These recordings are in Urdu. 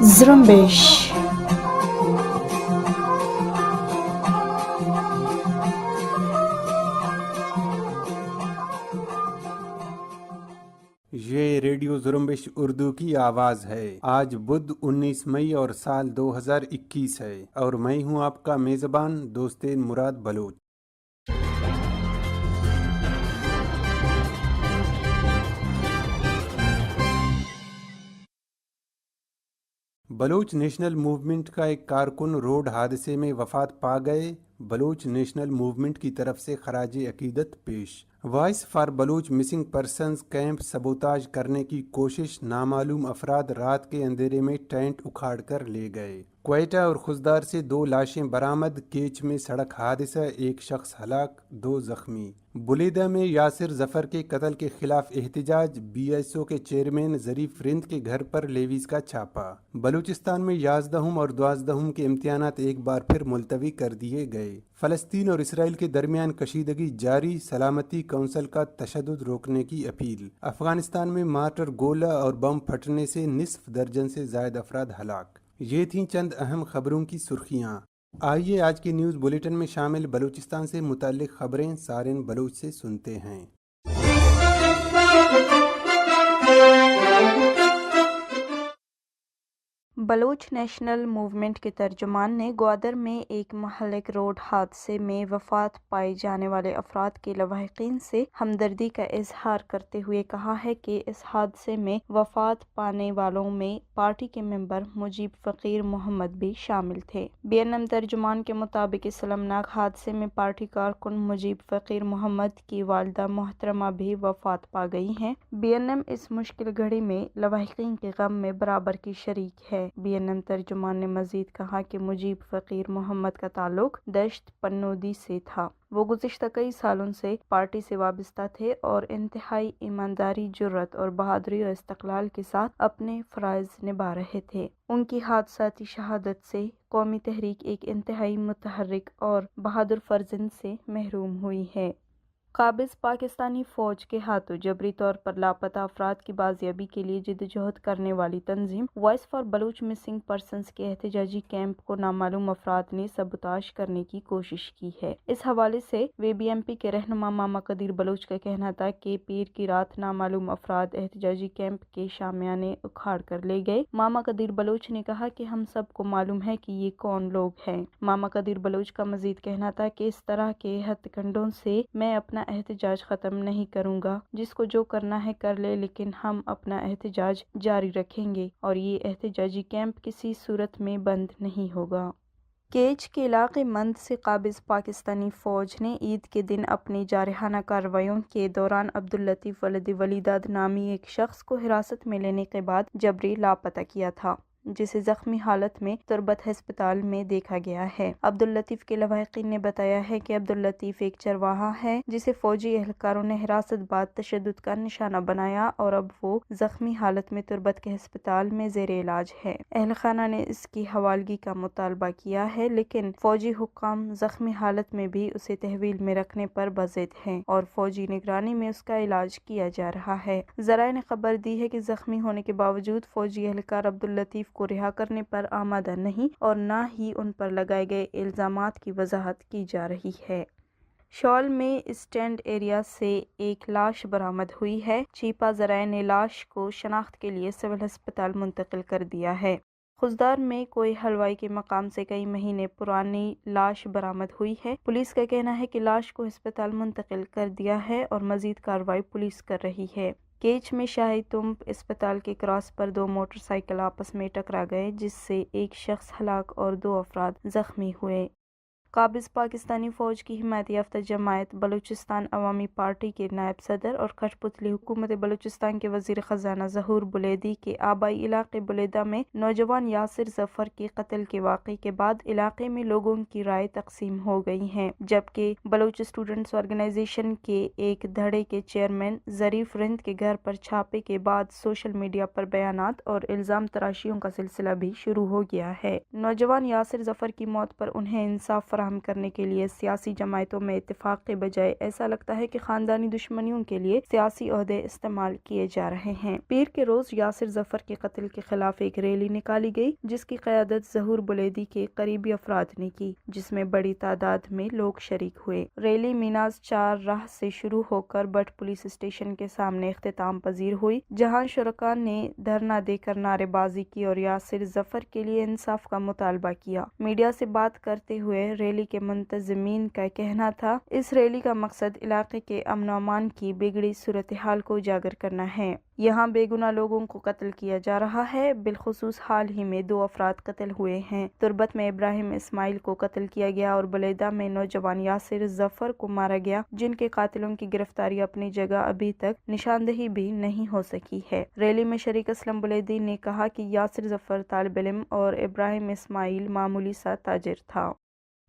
زرمبش. یہ ریڈیو زرمبش اردو کی آواز ہے۔ آج بدھ 19 مئی اور سال 2021 ہے، اور میں ہوں آپ کا میزبان دوست مراد بلوچ۔ بلوچ نیشنل موومنٹ کا ایک کارکن روڈ حادثے میں وفات پا گئے۔ بلوچ نیشنل موومنٹ کی طرف سے خراج عقیدت پیش۔ Voice for Baloch missing persons camp sabotage کرنے کی کوشش، نامعلوم افراد رات کے اندھیرے میں ٹینٹ اکھاڑ کر لے گئے۔ کوئٹہ اور خضدار سے 2 لاشیں برآمد۔ کیچ میں سڑک حادثہ، 1 شخص ہلاک، 2 زخمی۔ بلیدہ میں یاسر ظفر کے قتل کے خلاف احتجاج، بی ایس او کے چیئرمین ظریف رند کے گھر پر لیویز کا چھاپا۔ بلوچستان میں 11 اور 12 کے امتحانات ایک بار پھر ملتوی کر دیے گئے۔ فلسطین اور اسرائیل کے درمیان کشیدگی جاری، سلامتی کونسل کا تشدد روکنے کی اپیل۔ افغانستان میں مارٹر گولہ اور بم پھٹنے سے نصف درجن سے زائد افراد ہلاک۔ یہ تھیں چند اہم خبروں کی سرخیاں۔ آئیے آج کے نیوز بلیٹن میں شامل بلوچستان سے متعلق خبریں سارن بلوچ سے سنتے ہیں۔ بلوچ نیشنل موومنٹ کے ترجمان نے گوادر میں ایک مہلک روڈ حادثے میں وفات پائے جانے والے افراد کے لواحقین سے ہمدردی کا اظہار کرتے ہوئے کہا ہے کہ اس حادثے میں وفات پانے والوں میں پارٹی کے ممبر مجیب فقیر محمد بھی شامل تھے۔ بی این ایم ترجمان کے مطابق اس المناک حادثے میں پارٹی کارکن مجیب فقیر محمد کی والدہ محترمہ بھی وفات پا گئی ہیں۔ بی این ایم اس مشکل گھڑی میں لواحقین کے غم میں برابر کی شریک ہے۔ بی این ایم ترجمان نے مزید کہا کہ مجیب فقیر محمد کا تعلق دشت پنودی سے تھا۔ وہ گزشتہ کئی سالوں سے پارٹی سے وابستہ تھے اور انتہائی ایمانداری، جرات اور بہادری و استقلال کے ساتھ اپنے فرائض نبھا رہے تھے۔ ان کی حادثاتی شہادت سے قومی تحریک ایک انتہائی متحرک اور بہادر فرزند سے محروم ہوئی ہے۔ قابض پاکستانی فوج کے ہاتھوں جبری طور پر لاپتہ افراد کی بازیابی کے لیے جدوجہد کرنے والی تنظیم voice for Baloch missing persons کے احتجاجی کیمپ کو نامعلوم افراد نے سبوتاژ کرنے کی کوشش کی ہے۔ اس حوالے سے وے بی ایم پی کے رہنما ماما قدیر بلوچ کا کہنا تھا کہ پیر کی رات نامعلوم افراد احتجاجی کیمپ کے شامیانے اکھاڑ کر لے گئے۔ ماما قدیر بلوچ نے کہا کہ ہم سب کو معلوم ہے کہ یہ کون لوگ ہیں۔ ماما قدیر بلوچ کا مزید کہنا تھا کہ اس طرح کے ہتھ کنڈوں سے میں اپنا احتجاج ختم نہیں کروں گا، جس کو جو کرنا ہے کر لے، لیکن ہم اپنا احتجاج جاری رکھیں گے اور یہ احتجاجی کیمپ کسی صورت میں بند نہیں ہوگا۔ کیچ کے علاقے مند سے قابض پاکستانی فوج نے عید کے دن اپنی جارحانہ کارروائیوں کے دوران عبداللطیف ولد ولیداد نامی ایک شخص کو حراست میں لینے کے بعد جبری لاپتہ کیا تھا، جسے زخمی حالت میں تربت ہسپتال میں دیکھا گیا ہے۔ عبداللطیف کے لواحقین نے بتایا ہے کہ عبداللطیف ایک چرواہا ہے جسے فوجی اہلکاروں نے حراست بعد تشدد کا نشانہ بنایا اور اب وہ زخمی حالت میں تربت کے ہسپتال میں زیر علاج ہے۔ اہل خانہ نے اس کی حوالگی کا مطالبہ کیا ہے، لیکن فوجی حکام زخمی حالت میں بھی اسے تحویل میں رکھنے پر بضد ہیں اور فوجی نگرانی میں اس کا علاج کیا جا رہا ہے۔ ذرائع نے خبر دی ہے کہ زخمی ہونے کے باوجود فوجی اہلکار عبداللطیف کو رہا کرنے پر آمادہ نہیں اور نہ ہی ان پر لگائے گئے الزامات کی وضاحت کی جا رہی ہے۔ شال میں اسٹینڈ ایریا سے ایک لاش برآمد ہوئی ہے۔ چیپا ذرائع نے لاش کو شناخت کے لیے سول ہسپتال منتقل کر دیا ہے۔ خضدار میں کوئی حلوائی کے مقام سے کئی مہینے پرانی لاش برآمد ہوئی ہے۔ پولیس کا کہنا ہے کہ لاش کو ہسپتال منتقل کر دیا ہے اور مزید کارروائی پولیس کر رہی ہے۔ کیچ میں شاہی تمب اسپتال کے کراس پر 2 موٹر سائیکل آپس میں ٹکرا گئے، جس سے ایک شخص ہلاک اور 2 افراد زخمی ہوئے۔ قابض پاکستانی فوج کی حمایت یافتہ جماعت بلوچستان عوامی پارٹی کے نائب صدر اور کھٹ پتلی حکومت بلوچستان کے وزیر خزانہ ظہور بلیدی کے آبائی علاقے بلیدہ میں نوجوان یاسر ظفر کے قتل کے واقعے کے بعد علاقے میں لوگوں کی رائے تقسیم ہو گئی ہیں، جبکہ بلوچ اسٹوڈنٹس آرگنائزیشن کے ایک دھڑے کے چیئرمین ظریف رند کے گھر پر چھاپے کے بعد سوشل میڈیا پر بیانات اور الزام تراشیوں کا سلسلہ بھی شروع ہو گیا ہے۔ نوجوان یاسر ظفر کی موت پر انہیں انصاف فراہم فراہم کرنے کے لیے سیاسی جماعتوں میں اتفاق کے بجائے ایسا لگتا ہے کہ خاندانی دشمنیوں کے لیے سیاسی عہدے استعمال کیے جا رہے ہیں۔ پیر کے روز یاسر ظفر کے قتل کے خلاف ایک ریلی نکالی گئی جس کی قیادت ظہور بلیدی کے قریبی افراد نے کی، جس میں بڑی تعداد میں لوگ شریک ہوئے۔ ریلی میناز 4 راہ سے شروع ہو کر بٹ پولیس اسٹیشن کے سامنے اختتام پذیر ہوئی، جہاں شرکاء نے دھرنا دے کر نعرے بازی کی اور یاسر ظفر کے لیے انصاف کا مطالبہ کیا۔ میڈیا سے بات کرتے ہوئے ریلی کے منتظمین کا کہنا تھا، اس ریلی کا مقصد علاقے کے امن و امان کی بگڑی صورتحال کو اجاگر کرنا ہے۔ یہاں بے گناہ لوگوں کو قتل کیا جا رہا ہے، بالخصوص حال ہی میں 2 افراد قتل ہوئے ہیں۔ تربت میں ابراہیم اسماعیل کو قتل کیا گیا اور بلیدہ میں نوجوان یاسر ظفر کو مارا گیا، جن کے قاتلوں کی گرفتاری اپنی جگہ ابھی تک نشاندہی بھی نہیں ہو سکی ہے۔ ریلی میں شریک اسلم بلیدی نے کہا کہ یاسر ظفر طالب علم اور ابراہیم اسماعیل معمولی سا تاجر تھا۔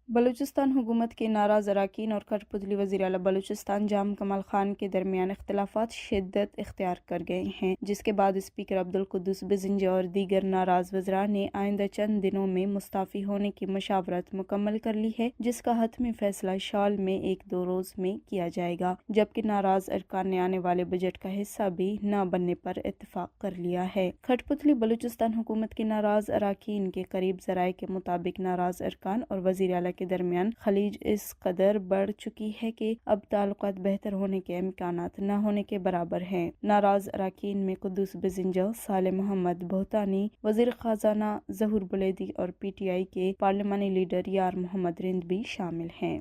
بلوچستان حکومت کے ناراض اراکین اور کٹھ پتلی وزیر اعلیٰ بلوچستان جام کمال خان کے درمیان اختلافات شدت اختیار کر گئے ہیں، جس کے بعد اسپیکر عبدالقدوس بزنجہ اور دیگر ناراض وزراء نے آئندہ چند دنوں میں مستعفی ہونے کی مشاورت مکمل کر لی ہے، جس کا حتمی فیصلہ شال میں 1-2 روز میں کیا جائے گا، جبکہ ناراض ارکان نے آنے والے بجٹ کا حصہ بھی نہ بننے پر اتفاق کر لیا ہے۔ کٹھ پتلی بلوچستان حکومت کے ناراض اراکین کے قریب ذرائع کے مطابق ناراض ارکان اور وزیر اعلیٰ کے درمیان خلیج اس قدر بڑھ چکی ہے کہ اب تعلقات بہتر ہونے کے امکانات نہ ہونے کے برابر ہیں۔ ناراض اراکین میں قدوس بزنجہ، صالح محمد بہتانی، وزیر خزانہ ظہور بلیدی اور پی ٹی آئی کے پارلیمانی لیڈر یار محمد رند بھی شامل ہیں۔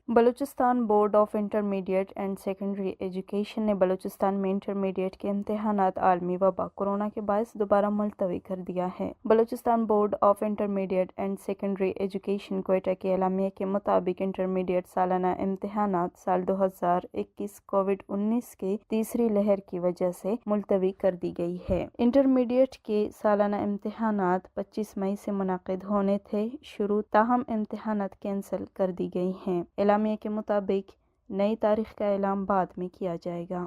Balochistan board of intermediate and secondary education نے بلوچستان میں انٹرمیڈیٹ کے امتحانات عالمی وبا کورونا کے باعث دوبارہ ملتوی کر دیا ہے۔ Balochistan board of intermediate and secondary education Quetta کے اعلامیہ کے مطابق انٹرمیڈیٹ سالانہ امتحانات سال 2021 کووڈ-19 کے تیسری لہر کی وجہ سے ملتوی کر دی گئی ہے۔ انٹرمیڈیٹ کے سالانہ امتحانات 25 مئی سے منعقد ہونے تھے شروع، تاہم امتحانات کینسل کر دی گئی ہیں۔ اعلامیہ کے مطابق نئی تاریخ کا اعلان بعد میں کیا جائے گا۔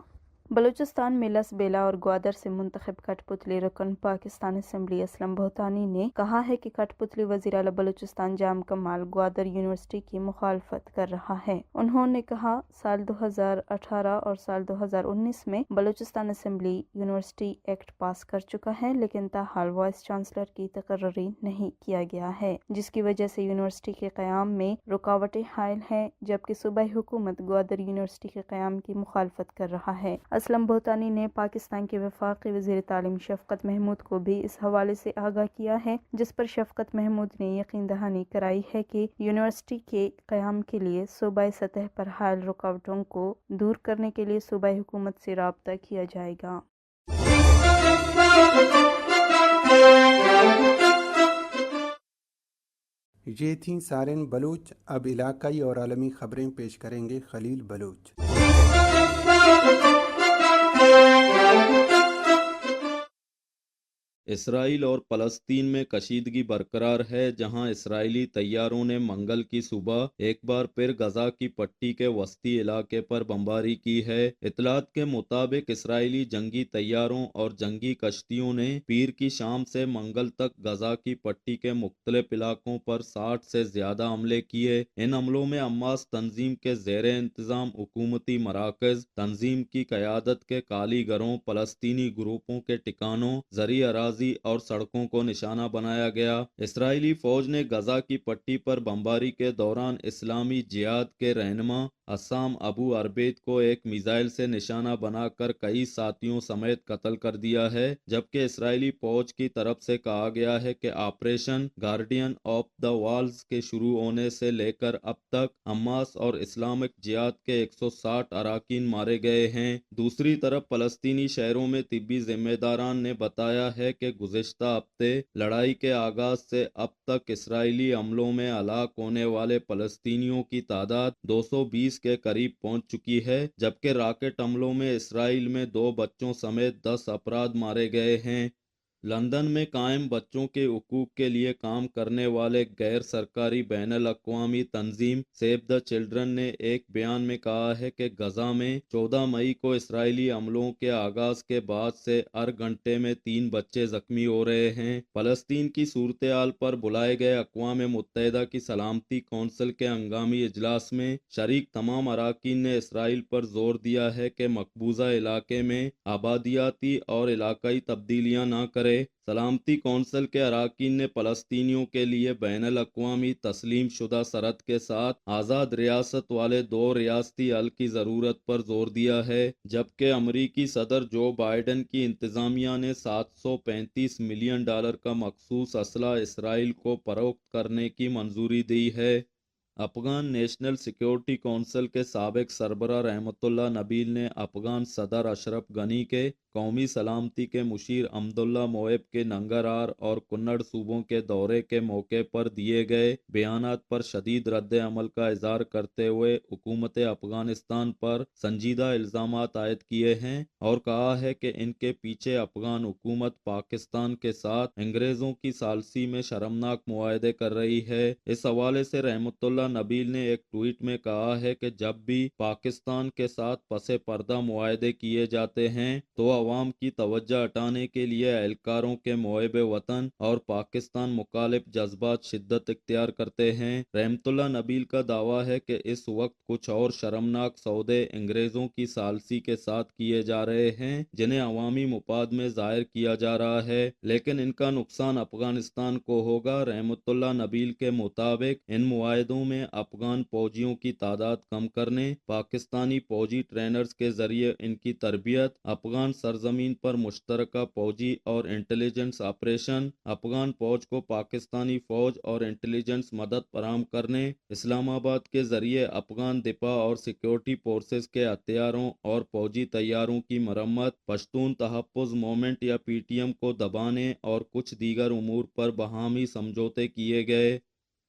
بلوچستان میں لس بیلا اور گوادر سے منتخب کٹھ پتلی رکن پاکستان اسمبلی اسلم بہتانی نے کہا ہے کہ کٹھ پتلی وزیر اعلیٰ بلوچستان جام کمال گوادر یونیورسٹی کی مخالفت کر رہا ہے۔ انہوں نے کہا، سال 2018 اور سال 2019 میں بلوچستان اسمبلی یونیورسٹی ایکٹ پاس کر چکا ہے، لیکن تاحال وائس چانسلر کی تقرری نہیں کیا گیا ہے، جس کی وجہ سے یونیورسٹی کے قیام میں رکاوٹیں حائل ہیں، جبکہ صوبائی حکومت گوادر یونیورسٹی کے قیام کی مخالفت کر رہا ہے۔ اسلم بہتانی نے پاکستان کے وفاقی وزیر تعلیم شفقت محمود کو بھی اس حوالے سے آگاہ کیا ہے، جس پر شفقت محمود نے یقین دہانی کرائی ہے کہ یونیورسٹی کے قیام کے لیے صوبائی سطح پر حائل رکاوٹوں کو دور کرنے کے لیے صوبائی حکومت سے رابطہ کیا جائے گا۔ یہ تھیں سارن بلوچ۔ اب علاقائی اور عالمی خبریں پیش کریں گے خلیل بلوچ۔ اسرائیل اور فلسطین میں کشیدگی برقرار ہے، جہاں اسرائیلی طیاروں نے منگل کی صبح ایک بار پھر غزہ کی پٹی کے وسطی علاقے پر بمباری کی ہے۔ اطلاعات کے مطابق اسرائیلی جنگی طیاروں اور جنگی کشتیوں نے پیر کی شام سے منگل تک غزہ کی پٹی کے مختلف علاقوں پر 60 سے زیادہ حملے کیے۔ ان حملوں میں حماس تنظیم کے زیر انتظام حکومتی مراکز، تنظیم کی قیادت کے کالی گھروں، فلسطینی گروپوں کے ٹھکانوں، زرعی اراضی اور سڑکوں کو نشانہ بنایا گیا۔ اسرائیلی فوج نے غزہ کی پٹی پر بمباری کے دوران اسلامی جہاد کے رہنما عصام ابو عربید کو ایک میزائل سے نشانہ بنا کر کئی ساتھیوں سمیت قتل کر دیا ہے، جبکہ اسرائیلی فوج کی طرف سے کہا گیا ہے کہ operation Guardian of the Walls کے شروع ہونے سے لے کر اب تک حماس اور اسلامک جہاد کے 160 اراکین مارے گئے ہیں۔ دوسری طرف فلسطینی شہروں میں طبی ذمہ داران نے بتایا ہے کہ گزشتہ ہفتے لڑائی کے آغاز سے اب تک اسرائیلی حملوں میں ہلاک ہونے والے فلسطینیوں کی تعداد 220 کے قریب پہنچ چکی ہے، جبکہ راکٹ حملوں میں اسرائیل میں 2 بچوں سمیت 10 افراد مارے گئے ہیں۔ لندن میں قائم بچوں کے حقوق کے لیے کام کرنے والے غیر سرکاری بین الاقوامی تنظیم سیو دا چلڈرن نے ایک بیان میں کہا ہے کہ غزہ میں 14 مئی کو اسرائیلی حملوں کے آغاز کے بعد سے ہر گھنٹے میں 3 بچے زخمی ہو رہے ہیں۔ فلسطین کی صورتحال پر بلائے گئے اقوام متحدہ کی سلامتی کونسل کے ہنگامی اجلاس میں شریک تمام اراکین نے اسرائیل پر زور دیا ہے کہ مقبوضہ علاقے میں آبادیاتی اور علاقائی تبدیلیاں نہ کرے۔ سلامتی کونسل کے اراکین نے فلسطینیوں کے لیے بین الاقوامی تسلیم شدہ شرط کے ساتھ آزاد ریاست والے 2 ریاستی حل کی ضرورت پر زور دیا ہے، جبکہ امریکی صدر جو بائیڈن کی انتظامیہ نے $735 ملین کا مخصوص اسلحہ اسرائیل کو فروخت کرنے کی منظوری دی ہے۔ افغان نیشنل سیکیورٹی کونسل کے سابق سربراہ رحمت اللہ نبیل نے افغان صدر اشرف غنی کے قومی سلامتی کے مشیر حمداللہ موئب کے ننگرہار اور کنڑ صوبوں کے دورے کے موقع پر دیے گئے بیانات پر شدید رد عمل کا اظہار کرتے ہوئے حکومت افغانستان پر سنجیدہ الزامات عائد کیے ہیں اور کہا ہے کہ ان کے پیچھے افغان حکومت پاکستان کے ساتھ انگریزوں کی ثالثی میں شرمناک معاہدے کر رہی ہے۔ اس حوالے سے رحمت اللہ نبیل نے ایک ٹویٹ میں کہا ہے کہ جب بھی پاکستان کے ساتھ پس پردہ معاہدے کیے جاتے ہیں تو عوام کی توجہ ہٹانے کے لیے اہلکاروں کے محب وطن اور پاکستان مخالف جذبات شدت اختیار کرتے ہیں۔ رحمت اللہ نبیل کا دعویٰ ہے کہ اس وقت کچھ اور شرمناک سودے انگریزوں کی ثالثی کے ساتھ کیے جا رہے ہیں جنہیں عوامی مفاد میں ظاہر کیا جا رہا ہے، لیکن ان کا نقصان افغانستان کو ہوگا۔ رحمت اللہ نبیل کے مطابق ان معاہدوں میں افغان فوجیوں کی تعداد کم کرنے، پاکستانی فوجی ٹرینرز کے ذریعے ان کی تربیت، افغان سرزمین پر مشترکہ فوجی اور انٹیلیجنس آپریشن، افغان فوج کو پاکستانی فوج اور انٹیلیجنس مدد فراہم کرنے، اسلام آباد کے ذریعے افغان دفاع اور سیکیورٹی فورسز کے ہتھیاروں اور فوجی طیاروں کی مرمت، پشتون تحفظ موومنٹ یا پی ٹی ایم کو دبانے اور کچھ دیگر امور پر باہمی سمجھوتے کیے گئے۔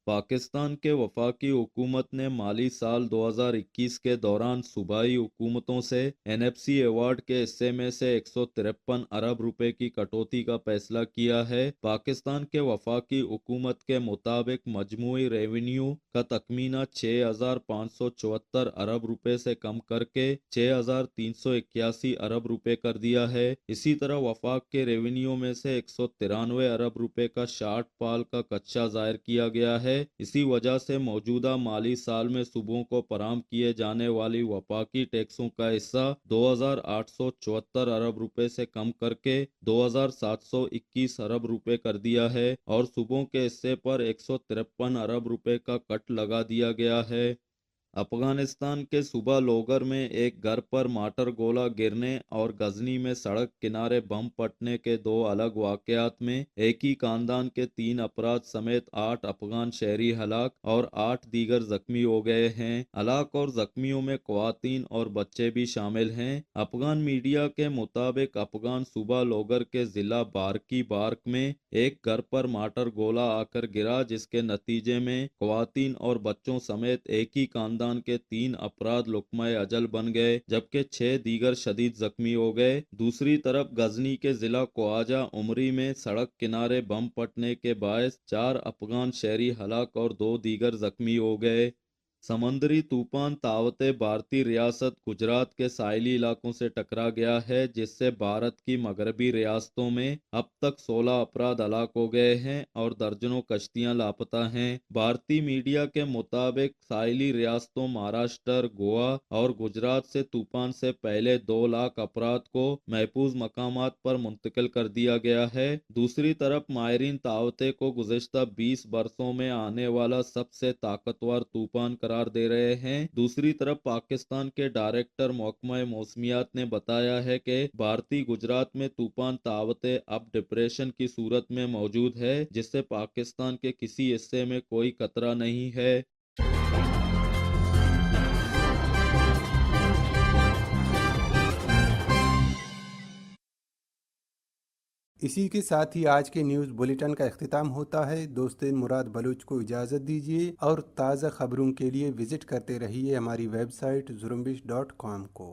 پاکستان کے وفاقی حکومت نے مالی سال 2021 کے دوران صوبائی حکومتوں سے این ایف سی ایوارڈ کے حصے میں سے 153 ارب روپے کی کٹوتی کا فیصلہ کیا ہے۔ پاکستان کے وفاقی حکومت کے مطابق مجموعی ریونیو کا تخمینہ 6,574 ارب روپے سے کم کر کے 6,381 ارب روپے کر دیا ہے۔ اسی طرح وفاق کے ریونیو میں سے 193 ارب روپے کا شارٹ فال کا خدشہ ظاہر کیا گیا ہے۔ اسی وجہ سے موجودہ مالی سال میں صوبوں کو فراہم کیے جانے والی وفاقی ٹیکسوں کا حصہ 2,874 ارب روپے سے کم کر کے 2,721 ارب روپے کر دیا ہے اور صوبوں کے حصے پر 153 ارب روپے کا کٹ لگا دیا گیا ہے۔ افغانستان کے صوبہ لوگر میں ایک گھر پر مارٹر گولہ گرنے اور غزنی میں سڑک کنارے بم پھٹنے کے 2 الگ واقعات میں ایک ہی خاندان کے 3 افراد سمیت 8 افغان شہری ہلاک اور 8 دیگر زخمی ہو گئے ہیں۔ ہلاک اور زخمیوں میں خواتین اور بچے بھی شامل ہیں۔ افغان میڈیا کے مطابق افغان صوبہ لوگر کے ضلع بارکی بارک میں ایک گھر پر مارٹر گولہ آ کر گرا جس کے نتیجے میں خواتین اور بچوں سمیت ایک ہی خاندان کے 3 افراد لقمہ اجل بن گئے جبکہ 6 دیگر شدید زخمی ہو گئے۔ دوسری طرف غزنی کے ضلع خواجہ عمری میں سڑک کنارے بم پھٹنے کے باعث 4 افغان شہری ہلاک اور 2 دیگر زخمی ہو گئے۔ سمندری طوفان تاوتے بھارتی ریاست گجرات کے ساحلی علاقوں سے ٹکرا گیا ہے جس سے بھارت کی مغربی ریاستوں میں اب تک 16 افراد ہلاک ہو گئے ہیں اور درجنوں کشتیاں لاپتہ ہیں۔ بھارتی میڈیا کے مطابق ساحلی ریاستوں مہاراشٹر، گوا اور گجرات سے طوفان سے پہلے 2 لاکھ افراد کو محفوظ مقامات پر منتقل کر دیا گیا ہے۔ دوسری طرف ماہرین تاوتے کو گزشتہ 20 برسوں میں آنے والا سب سے طاقتور طوفان قرار دے رہے ہیں۔ دوسری طرف پاکستان کے ڈائریکٹر محکمہ موسمیات نے بتایا ہے کہ بھارتی گجرات میں طوفان تاوتے اب ڈپریشن کی صورت میں موجود ہے جس سے پاکستان کے کسی حصے میں کوئی خطرہ نہیں ہے۔ اسی کے ساتھ ہی آج کے نیوز بلیٹن کا اختتام ہوتا ہے۔ دوست مراد بلوچ کو اجازت دیجیے اور تازہ خبروں کے لیے وزٹ کرتے رہیے ہماری ویب سائٹ زرمبش.com کو۔